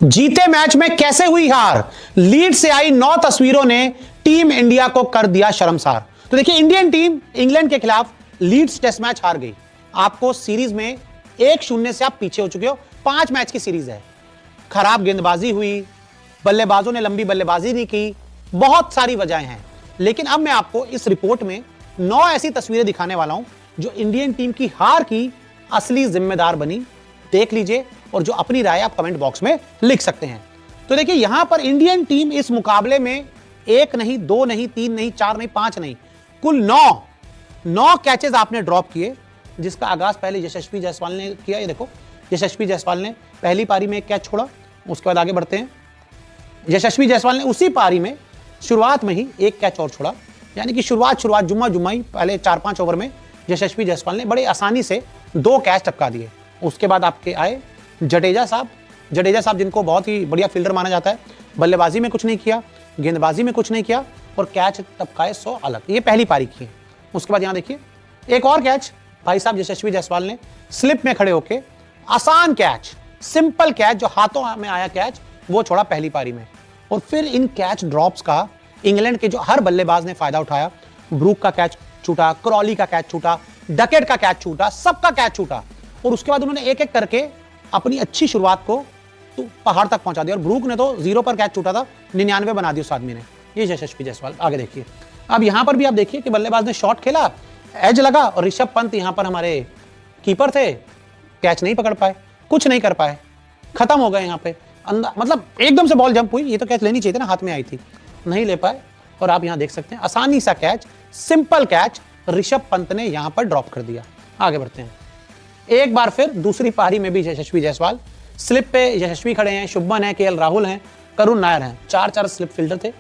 जीते मैच में कैसे हुई हार, लीड से आई 9 तस्वीरों ने टीम इंडिया को कर दिया शर्मसार। तो देखिए, इंडियन टीम इंग्लैंड के खिलाफ लीड्स टेस्ट मैच हार गई। आपको सीरीज में 1-0 से आप पीछे हो चुके हो। 5 मैच की सीरीज है। खराब गेंदबाजी हुई, बल्लेबाजों ने लंबी बल्लेबाजी नहीं की, बहुत सारी वजहें हैं। लेकिन अब मैं आपको इस रिपोर्ट में 9 ऐसी तस्वीरें दिखाने वाला हूं जो इंडियन टीम की हार की असली जिम्मेदार बनी। देख लीजिए और जो अपनी राय आप कमेंट बॉक्स में लिख सकते हैं। तो देखिए, यहां पर इंडियन टीम इस मुकाबले में 1 नहीं, 2 नहीं, 3 नहीं, 4 नहीं, 5 नहीं, कुल 9 कैचेस आपने ड्रॉप किए, जिसका आगाज पहले यशस्वी जायसवाल ने किया। ये देखो, यशस्वी जायसवाल ने पहली पारी में 1 कैच छोड़ा। उसके बाद आगे बढ़ते हैं। यशस्वी जायसवाल ने उसी पारी में शुरुआत में ही 1 कैच और छोड़ा, यानी कि शुरुआत जुम्मा पहले 4-5 ओवर में यशस्वी जायसवाल ने बड़े आसानी से 2 कैच टपका दिए। उसके बाद आपके आए जडेजा साहब जिनको बहुत ही बढ़िया फील्डर माना जाता है। बल्लेबाजी में कुछ नहीं किया, गेंदबाजी में कुछ नहीं किया और कैच टपकाए 100 अलग। ये पहली पारी की है। उसके बाद यहां देखिए, एक और कैच भाई साहब यशस्वी जायसवाल ने स्लिप में खड़े होके आसान कैच, सिंपल कैच, जो हाथों में आया कैच, वो छोड़ा पहली पारी में। और फिर इन कैच ड्रॉप्स का इंग्लैंड के जो हर बल्लेबाज ने फायदा उठाया। ब्रूक का कैच छूटा, क्रॉली का कैच छूटा, डकेट का कैच छूटा, सबका कैच छूटा। और उसके बाद उन्होंने एक एक करके अपनी अच्छी शुरुआत को तो पहाड़ तक पहुंचा दिया। और ब्रूक ने तो 0 पर कैच छूटा था, 99 बना दिया उस आदमी ने। ये यशस्वी जायसवाल। आगे देखिए, अब यहां पर भी आप देखिए कि बल्लेबाज ने शॉट खेला, एज लगा और ऋषभ पंत यहां पर हमारे कीपर थे, कैच नहीं पकड़ पाए, कुछ नहीं कर पाए, खत्म हो गए यहां पे। मतलब एकदम से बॉल जंप हुई, ये तो कैच लेनी चाहिए थी ना, हाथ में आई थी, नहीं ले पाए। और आप यहां देख सकते हैं आसानी सा catch, simple catch Rishabh Pant ने यहां पर ड्रॉप कर दिया। आगे बढ़ते हैं। एक बार फिर दूसरी पारी में भी यशस्वी जायसवाल स्लिप पे। यशस्वी खड़े हैं, शुभमन है, केएल राहुल हैं, करुण नायर हैं, 4 स्लिप फील्डर थे।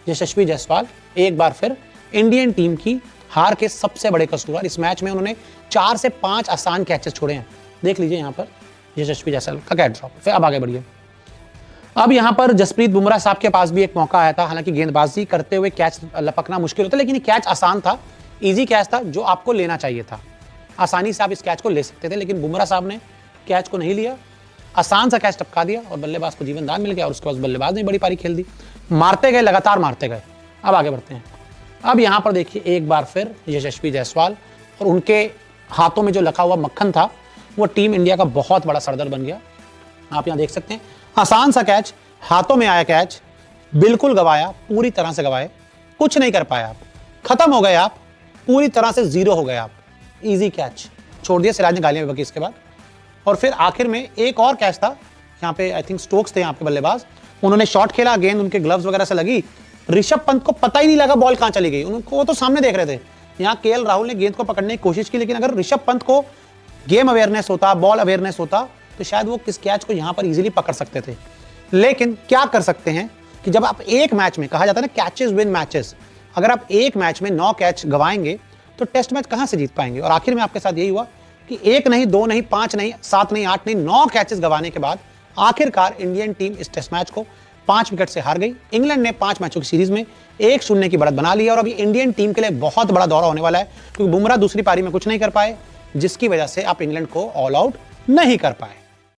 यशस्वी जायसवाल एक बार फिर इंडियन टीम की हार के सबसे बड़े कसूरवार। इस मैच में उन्होंने 4 से 5 आसान कैचेस छोड़े हैं। देख लीजिए यहां पर यशस्वी जायसवाल का कैच ड्रॉप। फिर अब आगे बढ़िए। अब यहां पर जसप्रीत बुमराह साहब के पास भी एक मौका आया था। हालांकि गेंदबाजी करते हुए कैच लपकना मुश्किल होता, लेकिन कैच आसान था, इजी कैच था, जो आपको लेना चाहिए था। आसानी से आप इस कैच को ले सकते थे, लेकिन बुमराह साहब ने कैच को नहीं लिया, आसान सा कैच टपका दिया और बल्लेबाज को जीवनदान मिल गया। और उसके बाद बल्लेबाज ने बड़ी पारी खेल दी, मारते गए, लगातार मारते गए। अब आगे बढ़ते हैं। अब यहां पर देखिए, एक बार फिर यशस्वी जायसवाल और उनके हाथों में जो लखा हुआ मक्खन था, वो टीम इंडिया का बहुत बड़ा सरदर्द बन गया। आप यहां देख सकते हैं, आसान सा कैच, हाथों में आया कैच, बिल्कुल गवाया, पूरी तरह से गवाए, कुछ नहीं कर पाए आप, खत्म हो गए आप, पूरी तरह से 0 हो गए आप। इजी कैच छोड़ दिया, सिराज ने गालियां भी बकी इसके बाद। और फिर आखिर में एक और कैच था, यहाँ पे आई थिंक स्टोक्स थे यहाँ पे बल्लेबाज, उन्होंने शॉट खेला, गेंद उनके ग्लव्स वगैरह से लगी, ऋषभ पंत को पता ही नहीं लगा बॉल कहां चली गई, उनको वो तो सामने देख रहे थे। यहाँ केएल राहुल ने गेंद को पकड़ने की कोशिश की, लेकिन अगर ऋषभ पंत को गेम अवेयरनेस होता, बॉल अवेयरनेस होता, तो शायद वो किस कैच को यहाँ पर इजीली पकड़ सकते थे। लेकिन क्या कर सकते हैं कि जब आप एक मैच में, कहा जाता है ना कैचेस विन मैचेस, अगर आप एक मैच में 9 कैच गवाएंगे तो टेस्ट मैच कहां से जीत पाएंगे। और आखिर में आपके साथ यही हुआ कि 1 नहीं, 2 नहीं, 5 नहीं, 7 नहीं, 8 नहीं, 9 कैचेस गवाने के बाद आखिरकार इंडियन टीम इस टेस्ट मैच को 5 विकेट से हार गई। इंग्लैंड ने 5 मैचों की सीरीज में 1-0 की बढ़त बना ली। और अभी इंडियन टीम के लिए बहुत बड़ा दौरा होने वाला है, क्योंकि बुमराह दूसरी पारी में कुछ नहीं कर पाए, जिसकी वजह से आप इंग्लैंड को ऑल आउट नहीं कर पाए।